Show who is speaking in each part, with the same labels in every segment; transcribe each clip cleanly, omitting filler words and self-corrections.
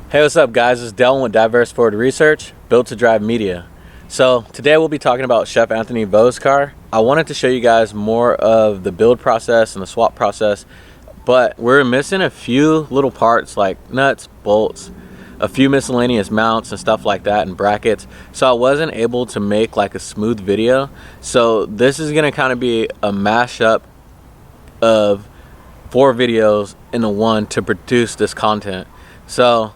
Speaker 1: Hey, what's up guys? It's Dylan with Diverse Forward Research, Built to Drive Media. So today we'll be talking about Chef Anthony Vo's car. I wanted to show you guys more of the build process and the swap process, but we're missing a few little parts like nuts, bolts, a few miscellaneous mounts and stuff like that, and brackets. So I wasn't able to make like a smooth video. So this is gonna kind of be a mashup of 4 videos into one to produce this content. So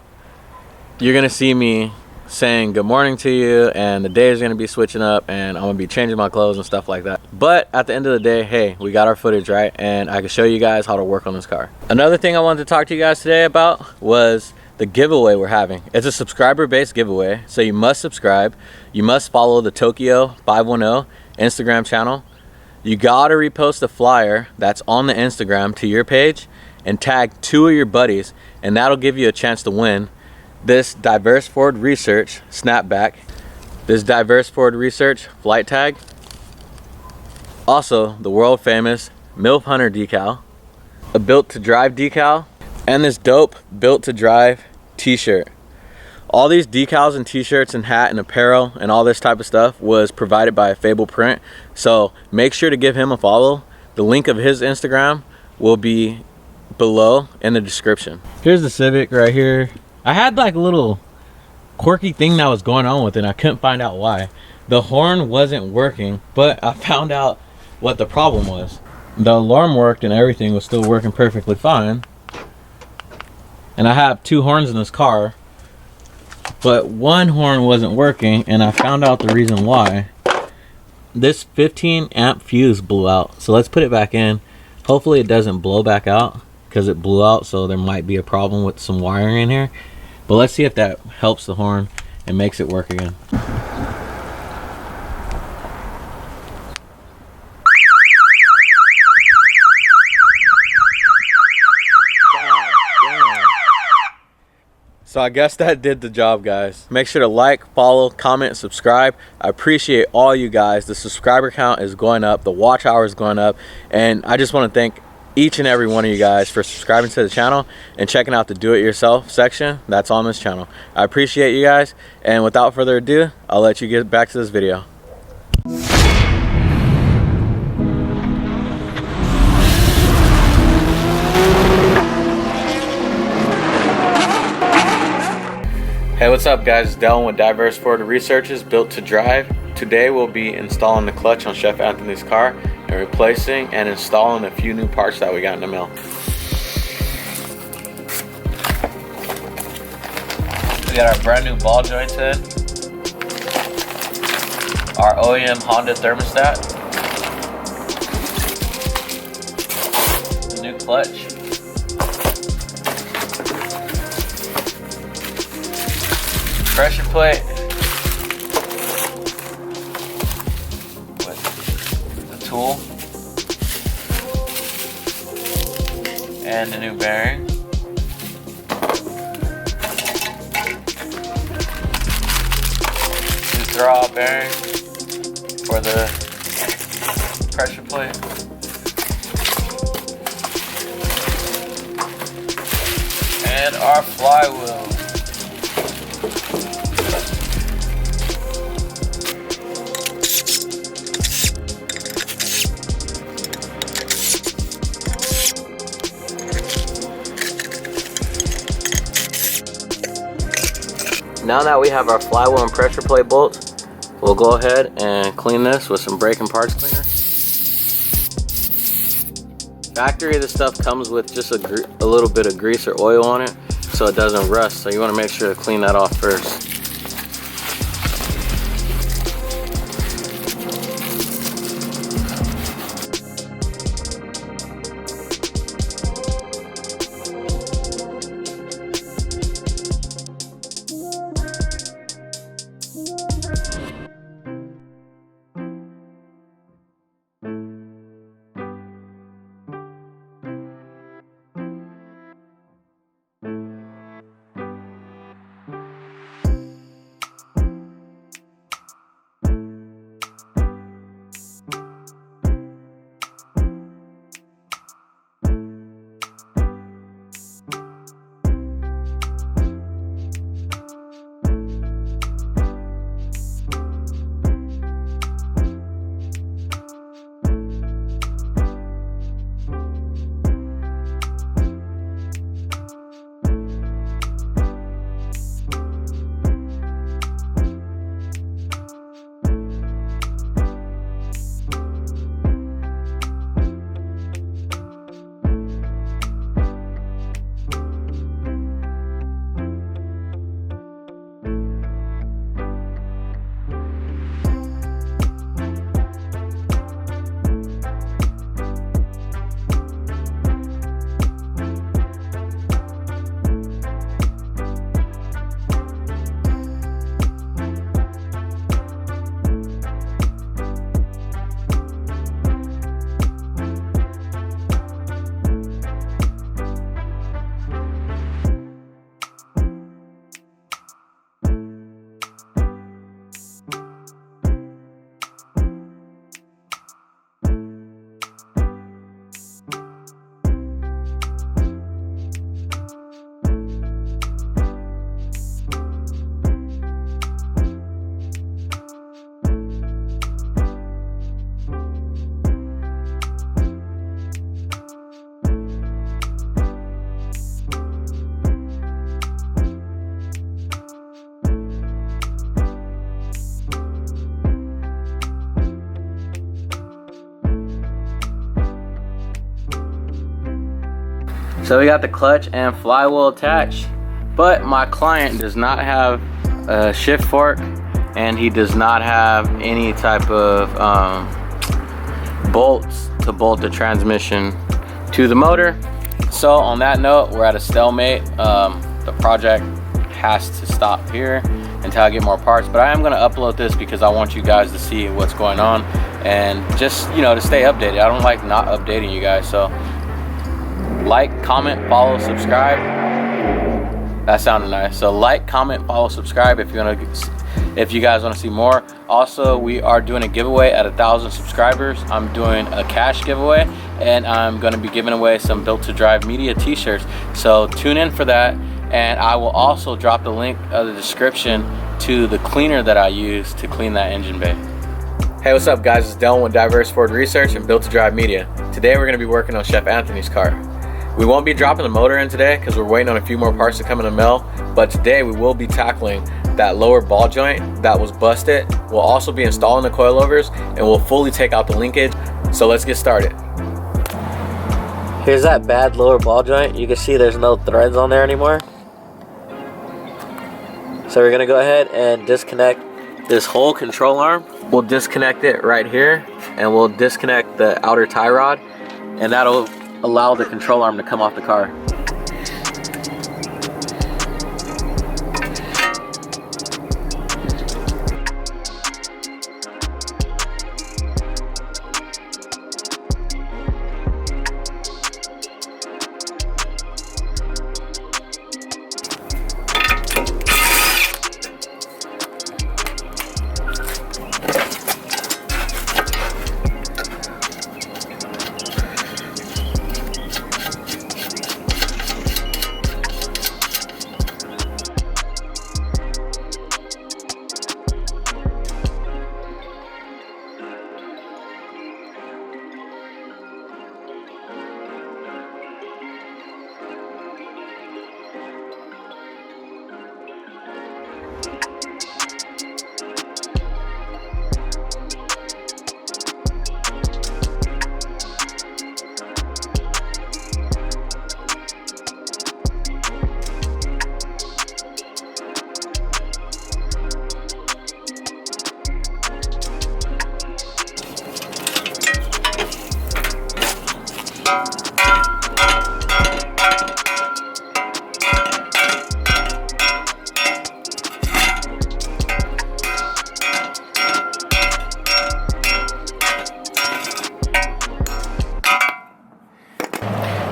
Speaker 1: you're gonna see me saying good morning to you, and the day is gonna be switching up, and I'm gonna be changing my clothes and stuff like that. But at the end of the day, hey, we got our footage, right? And I can show you guys how to work on this car. Another thing I wanted to talk to you guys today about was the giveaway we're having. It's a subscriber-based giveaway, so you must subscribe. You must follow the Tokyo 510 Instagram channel. You gotta repost the flyer that's on the Instagram to your page and tag 2 of your buddies, and that'll give you a chance to win this Diverse Forward Research snapback, this Diverse Forward Research flight tag, also the world famous MILF Hunter decal, a Built to Drive decal, and this dope Built to Drive t-shirt. All these decals and t-shirts and hat and apparel and all this type of stuff was provided by Fable Print, so make sure to give him a follow. The link of his Instagram will be below in the description. Here's the Civic right here. I had like a little quirky thing that was going on with it, and I couldn't find out why. The horn wasn't working, but I found out what the problem was. The alarm worked and everything was still working perfectly fine. And I have 2 horns in this car, but one horn wasn't working, and I found out the reason why. This 15 amp fuse blew out. So let's put it back in. Hopefully it doesn't blow back out, because it blew out, so there might be a problem with some wiring in here. But let's see if that helps the horn and makes it work again. So I guess that did the job, guys. Make sure to like, follow, comment, subscribe. I appreciate all you guys. The subscriber count is going up, the watch hour is going up, and I just want to thank each and every one of you guys for subscribing to the channel and checking out the do-it-yourself section that's on this channel. I appreciate you guys, and without further ado, I'll let you get back to this video. Hey, what's up guys? It's Dylan with Diverse Forward Researches, Built to Drive. Today we'll be installing the clutch on Chef Anthony's car and replacing and installing a few new parts that we got in the mail. We got our brand new ball joints in, our OEM Honda thermostat, the new clutch, pressure plate with the tool, and the new bearing. New throwout bearing for the pressure plate. And our flywheel. Now that we have our flywheel and pressure plate bolts, we'll go ahead and clean this with some brake and parts cleaner. Factory, this stuff comes with just a little bit of grease or oil on it so it doesn't rust, so you want to make sure to clean that off first. So we got the clutch and flywheel attached, but my client does not have a shift fork, and he does not have any type of bolts to bolt the transmission to the motor. So on that note, we're at a stalemate. The project has to stop here until I get more parts, but I am going to upload this because I want you guys to see what's going on and just, you know, to stay updated. I don't like not updating you guys. So like, comment, follow, subscribe. That sounded nice. So like, comment, follow, subscribe if you guys want to see more. Also, we are doing a giveaway at 1,000 subscribers. I'm doing a cash giveaway, and I'm going to be giving away some Built to Drive Media t-shirts. So tune in for that, and I will also drop the link of the description to the cleaner that I use to clean that engine bay. Hey, what's up guys? It's Dylan with Diverse Ford Research and Built to Drive Media. Today we're going to be working on Chef Anthony's car. We won't be dropping the motor in today because we're waiting on a few more parts to come in the mail, but today we will be tackling that lower ball joint that was busted. We'll also be installing the coilovers, and we'll fully take out the linkage. So let's get started.
Speaker 2: Here's that bad lower ball joint. You can see there's no threads on there anymore. So we're gonna go ahead and disconnect this whole control arm.
Speaker 1: We'll disconnect it right here, and we'll disconnect the outer tie rod, and that'll allow the control arm to come off the car.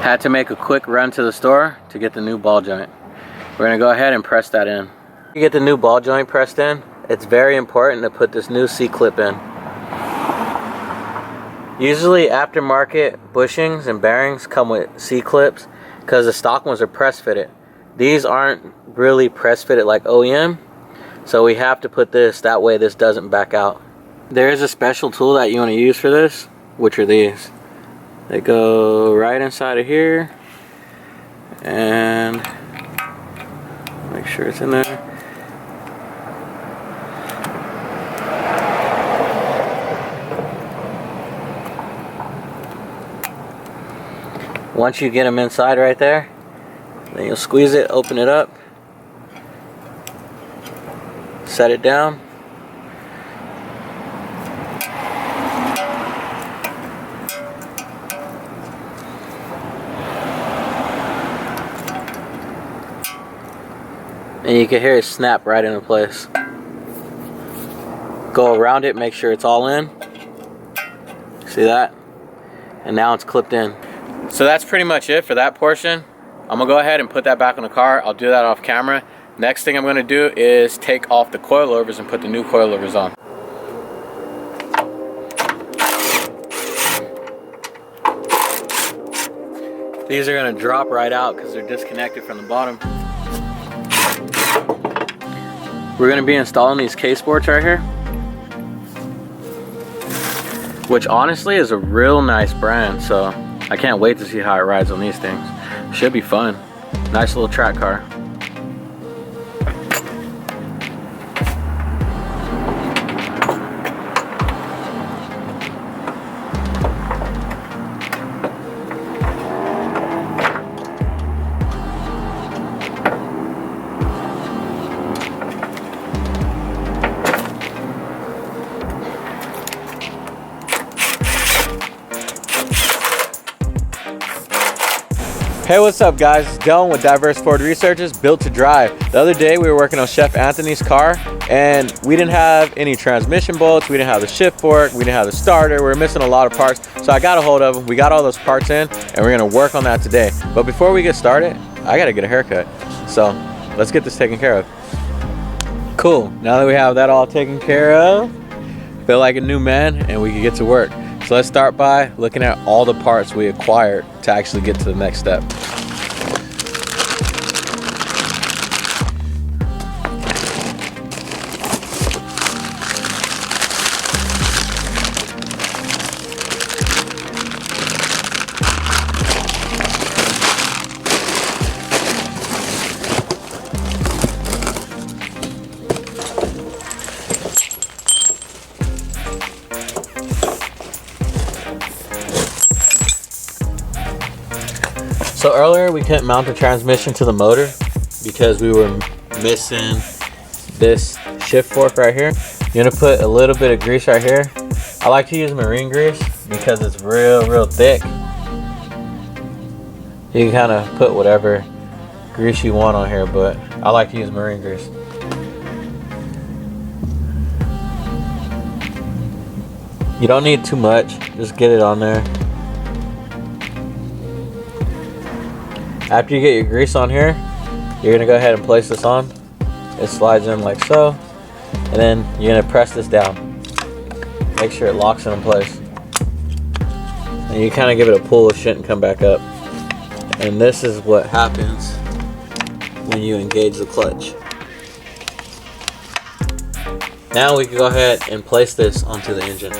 Speaker 1: Had to make a quick run to the store to get the new ball joint. We're gonna go ahead and press that in. You get the new ball joint pressed in, it's very important to put this new C-clip in. Usually aftermarket bushings and bearings come with C-clips because the stock ones are press fitted. These aren't really press fitted like OEM, so we have to put this, that way this doesn't back out. There is a special tool that you want to use for this, which are these. They go right inside of here, and make sure it's in there. Once you get them inside right there, then you'll squeeze it, open it up, set it down. And you can hear it snap right into place. Go around it, make sure it's all in. See that? And now it's clipped in. So that's pretty much it for that portion. I'm gonna go ahead and put that back on the car. I'll do that off camera. Next thing I'm gonna do is take off the coilovers and put the new coilovers on. These are gonna drop right out because they're disconnected from the bottom. We're gonna be installing these K-Sports right here, which honestly is a real nice brand, so I can't wait to see how it rides on these things. Should be fun. Nice little track car. Hey, what's up guys? It's Dylan with Diverse Ford Researchers, Built to Drive. The other day we were working on Chef Anthony's car and we didn't have any transmission bolts, we didn't have the shift fork, we didn't have the starter, we were missing a lot of parts. So I got a hold of him, we got all those parts in and we're gonna work on that today. But before we get started, I gotta get a haircut. So let's get this taken care of. Cool, now that we have that all taken care of, feel like a new man and we can get to work. So let's start by looking at all the parts we acquired to actually get to the next step. So earlier we couldn't mount the transmission to the motor because we were missing this shift fork right here. You're gonna put a little bit of grease right here. I like to use marine grease because it's real thick. You can kind of put whatever grease you want on here, but I like to use marine grease. You don't need too much, just get it on there. After you get your grease on here, you're gonna go ahead and place this on. It slides in like so, and then you're gonna press this down. Make sure it locks in place. And you kind of give it a pull, it shouldn't come back up. And this is what happens when you engage the clutch. Now we can go ahead and place this onto the engine.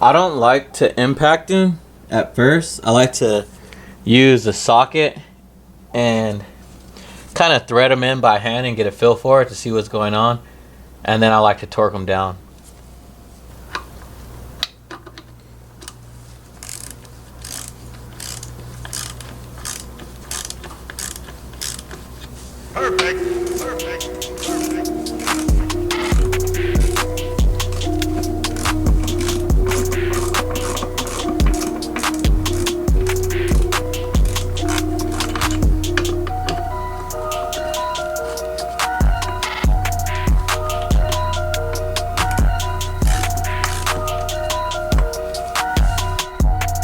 Speaker 1: I don't like to impact them at first. I like to use a socket and kind of thread them in by hand and get a feel for it to see what's going on. And then I like to torque them down.
Speaker 3: Perfect.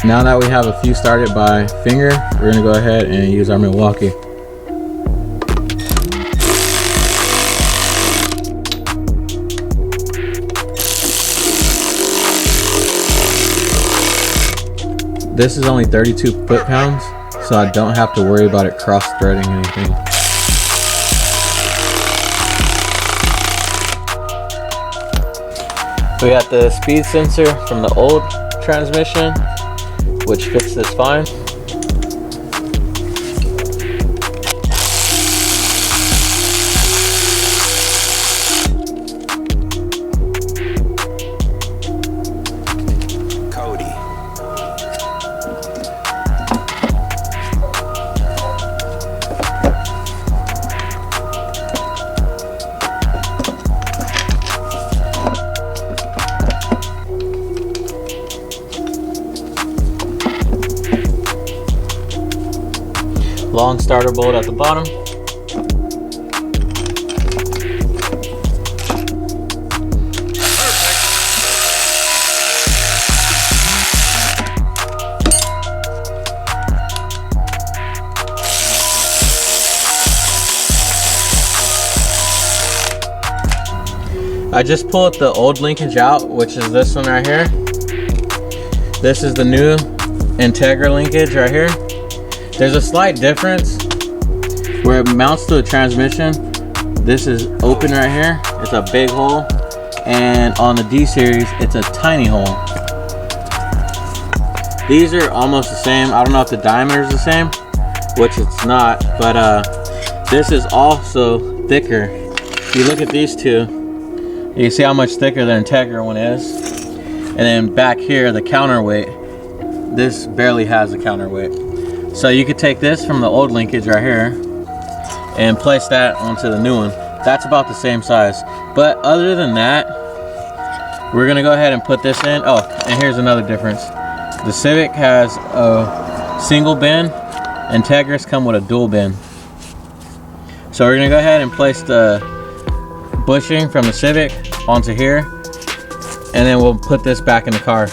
Speaker 1: Now that we have a few started by finger, we're gonna go ahead and use our Milwaukee. This is only 32 foot-pounds, so I don't have to worry about it cross-threading anything. We got the speed sensor from the old transmission, which fits this fine. Long starter bolt at the bottom. I just pulled the old linkage out, which is this one right here. This is the new Integra linkage right here. There's a slight difference where it mounts to a transmission. This is open right here. It's a big hole. And on the D series, it's a tiny hole. These are almost the same. I don't know if the diameter is the same, which it's not, but this is also thicker. If you look at these two, you can see how much thicker the Integra one is. And then back here, the counterweight, this barely has a counterweight. So you could take this from the old linkage right here and place that onto the new one. That's about the same size. But other than that, we're gonna go ahead and put this in. Oh, and here's another difference. The Civic has a single bin, Integras come with a dual bin. So we're gonna go ahead and place the bushing from the Civic onto here, and then we'll put this back in the car.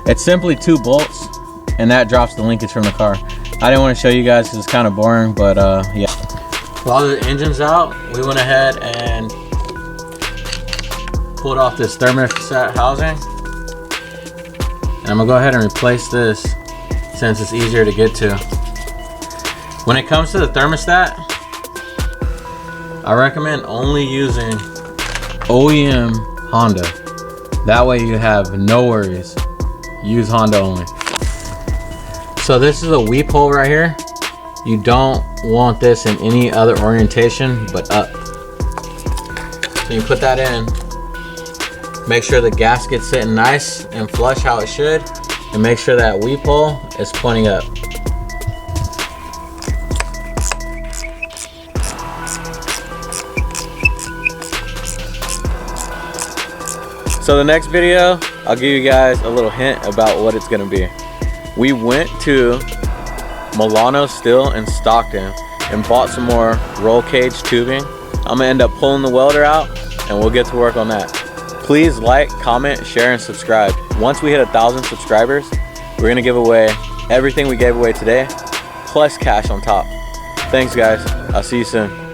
Speaker 1: It's simply 2 bolts, and that drops the linkage from the car. I didn't want to show you guys because it's kind of boring, but yeah. While the engine's out, we went ahead and pulled off this thermostat housing. And I'm gonna go ahead and replace this since it's easier to get to. When it comes to the thermostat, I recommend only using OEM Honda. That way you have no worries. Use Honda only. So this is a weep hole right here. You don't want this in any other orientation but up. So you put that in. Make sure the gasket's sitting nice and flush how it should, and make sure that weep hole is pointing up. So the next video, I'll give you guys a little hint about what it's gonna be. We went to Milano Steel in Stockton and bought some more roll cage tubing. I'm gonna end up pulling the welder out and we'll get to work on that. Please like, comment, share, and subscribe. Once we hit 1,000 subscribers, we're gonna give away everything we gave away today, plus cash on top. Thanks guys, I'll see you soon.